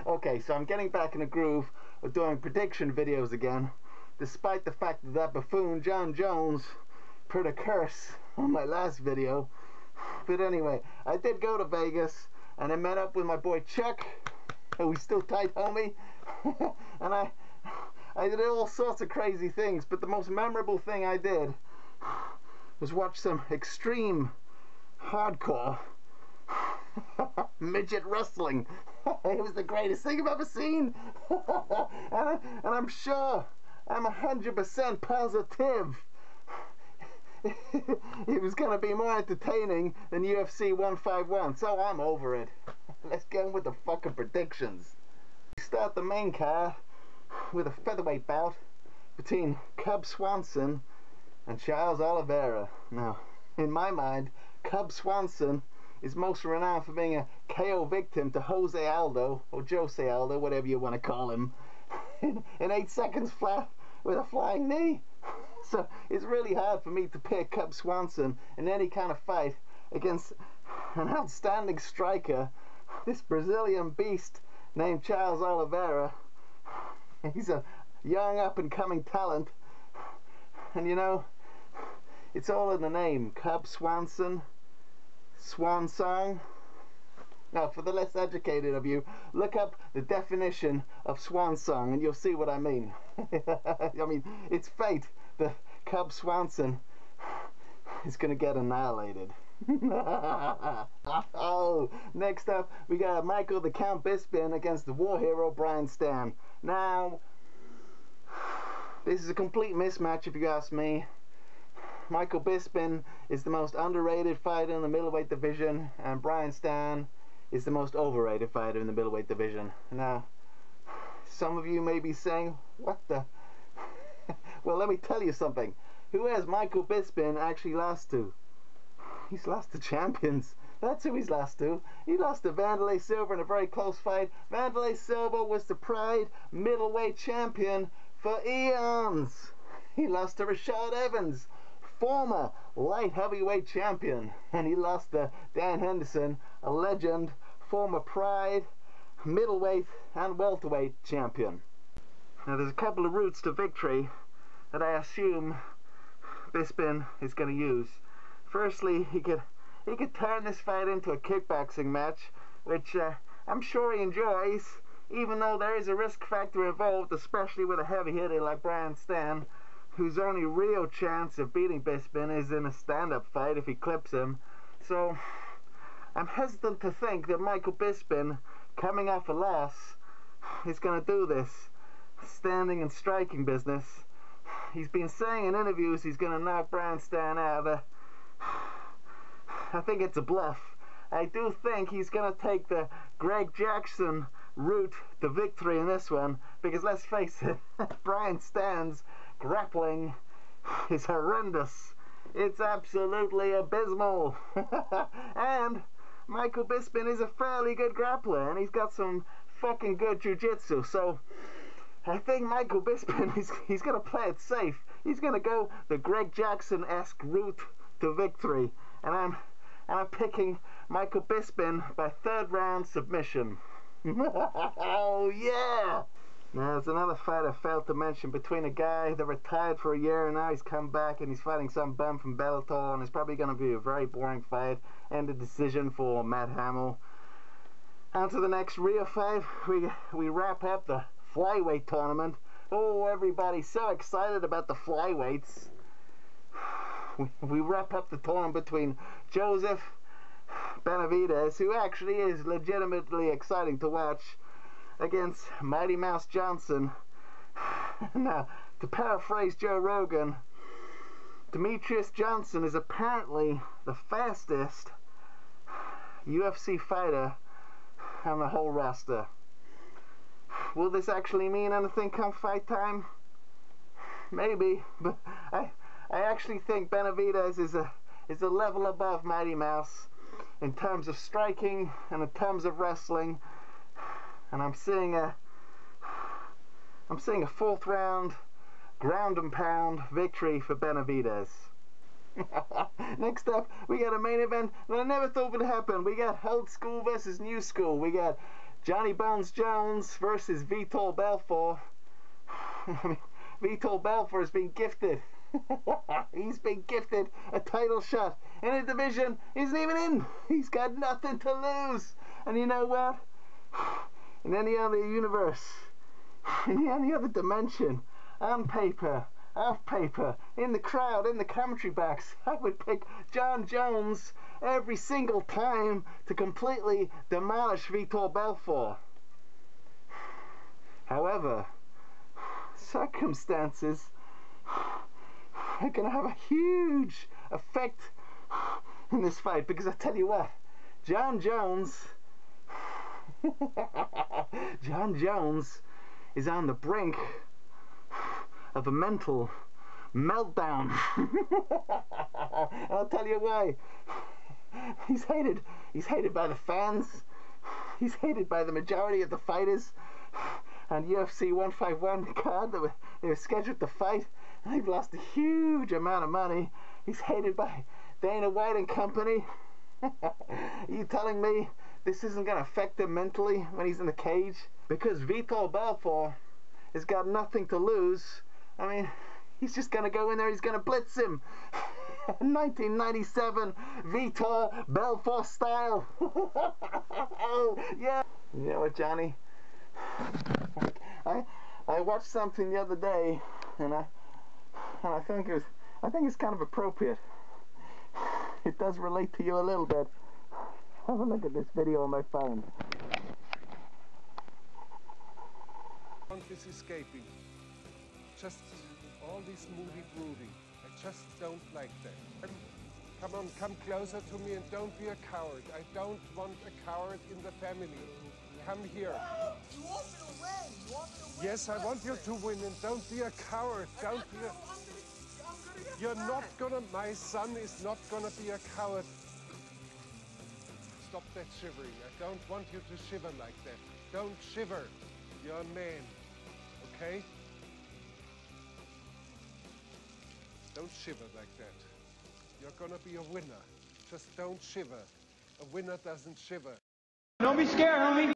Okay, so I'm getting back in the groove of doing prediction videos again, despite the fact that that buffoon John Jones put a curse on my last video. But anyway, I did go to Vegas and I met up with my boy Chuck, who's still tight, homie. And I did all sorts of crazy things, but the most memorable thing I did was watch some extreme hardcore midget wrestling. It was the greatest thing I've ever seen. and I'm sure, I'm 100% positive it was going to be more entertaining than UFC 151, so I'm over it. Let's get on with the fucking predictions. We start the main card with a featherweight bout between Cub Swanson and Charles Oliveira. Now, in my mind, Cub Swanson is most renowned for being a KO victim to Jose Aldo, or Jose Aldo, whatever you want to call him, in 8 seconds flat with a flying knee. So it's really hard for me to pick Cub Swanson in any kind of fight against an outstanding striker, this Brazilian beast named Charles Oliveira. He's a young up-and-coming talent, and you know, it's all in the name. Cub Swanson, Swan Song. Now, for the less educated of you, look up the definition of swan song and you'll see what I mean. I mean, it's fate that Cub Swanson is gonna get annihilated. Oh, next up we got Michael the Count Bisping against the war hero Brian Stann. Now, this is a complete mismatch if you ask me. Michael Bisping is the most underrated fighter in the middleweight division, and Brian Stann is the most overrated fighter in the middleweight division. Now, some of you may be saying, what the? Well, let me tell you something. Who has Michael Bisping actually lost to? He's lost to champions. That's who he's lost to. He lost to Wanderlei Silva in a very close fight. Wanderlei Silva was the Pride middleweight champion for eons. He lost to Rashad Evans, former light heavyweight champion, and he lost to Dan Henderson, a legend, former Pride middleweight and welterweight champion. Now, there's a couple of routes to victory that I assume Bisping is going to use. Firstly, he could turn this fight into a kickboxing match, which I'm sure he enjoys, even though there is a risk factor involved, especially with a heavy hitter like Brian Stann, whose only real chance of beating Bisping is in a stand-up fight if he clips him. So I'm hesitant to think that Michael Bisping, coming off a loss, is going to do this standing and striking business. He's been saying in interviews he's going to knock Brian Stann out. I think it's a bluff. I do think he's going to take the Greg Jackson route to victory in this one, because let's face it, Brian Stann's grappling is horrendous. It's absolutely abysmal. And Michael Bisping is a fairly good grappler, and he's got some fucking good jiu-jitsu. So I think Michael Bisping he's gonna play it safe. He's gonna go the Greg Jackson-esque route to victory, and I'm picking Michael Bisping by 3rd round submission. Oh yeah! Now, there's another fight I failed to mention between a guy that retired for a year and now he's come back and he's fighting some bum from Belfort, and it's probably going to be a very boring fight and a decision for Matt Hamill. On to the next real fight. We wrap up the flyweight tournament. Oh, everybody's so excited about the flyweights. We wrap up the tournament between Joseph Benavidez, who actually is legitimately exciting to watch, against Mighty Mouse Johnson. Now, to paraphrase Joe Rogan, Demetrius Johnson is apparently the fastest UFC fighter on the whole roster. Will this actually mean anything come fight time? Maybe, but I actually think Benavidez is a level above Mighty Mouse in terms of striking and in terms of wrestling. And I'm seeing a 4th round ground and pound victory for Benavidez. Next up, we got a main event that I never thought would happen. We got old school versus new school. We got Johnny Bones Jones versus Vitor Belfort. Vitor Belfort has been gifted. He's been gifted a title shot in a division he isn't even in. He's got nothing to lose. And you know what? In any other universe, in any other dimension, on paper, off paper, in the crowd, in the commentary box, I would pick John Jones every single time to completely demolish Vitor Belfort. However, circumstances are going to have a huge effect in this fight, because I tell you what, John Jones is on the brink of a mental meltdown. I'll tell you why. He's hated by the fans. He's hated by the majority of the fighters on UFC 151 card that they were scheduled to fight. And they've lost a huge amount of money. He's hated by Dana White and company. Are you telling me this isn't going to affect him mentally when he's in the cage? Because Vitor Belfort has got nothing to lose. I mean, he's just going to go in there, he's going to blitz him. 1997 Vitor Belfort style. Oh, yeah. You know what, Johnny? I watched something the other day, and I think it's kind of appropriate. It does relate to you a little bit. Have a look at this video on my phone. Is escaping. Just all this movie brooding. I just don't like that. Come on, come closer to me and don't be a coward. I don't want a coward in the family. Come here. You want me to win. You want me to win. Yes, I want you to win, and don't be a coward. Don't be a... You're not gonna... My son is not gonna be a coward. Stop that shivering. I don't want you to shiver like that. Don't shiver. You're a man. Okay? Don't shiver like that. You're gonna be a winner. Just don't shiver. A winner doesn't shiver. Don't be scared, homie.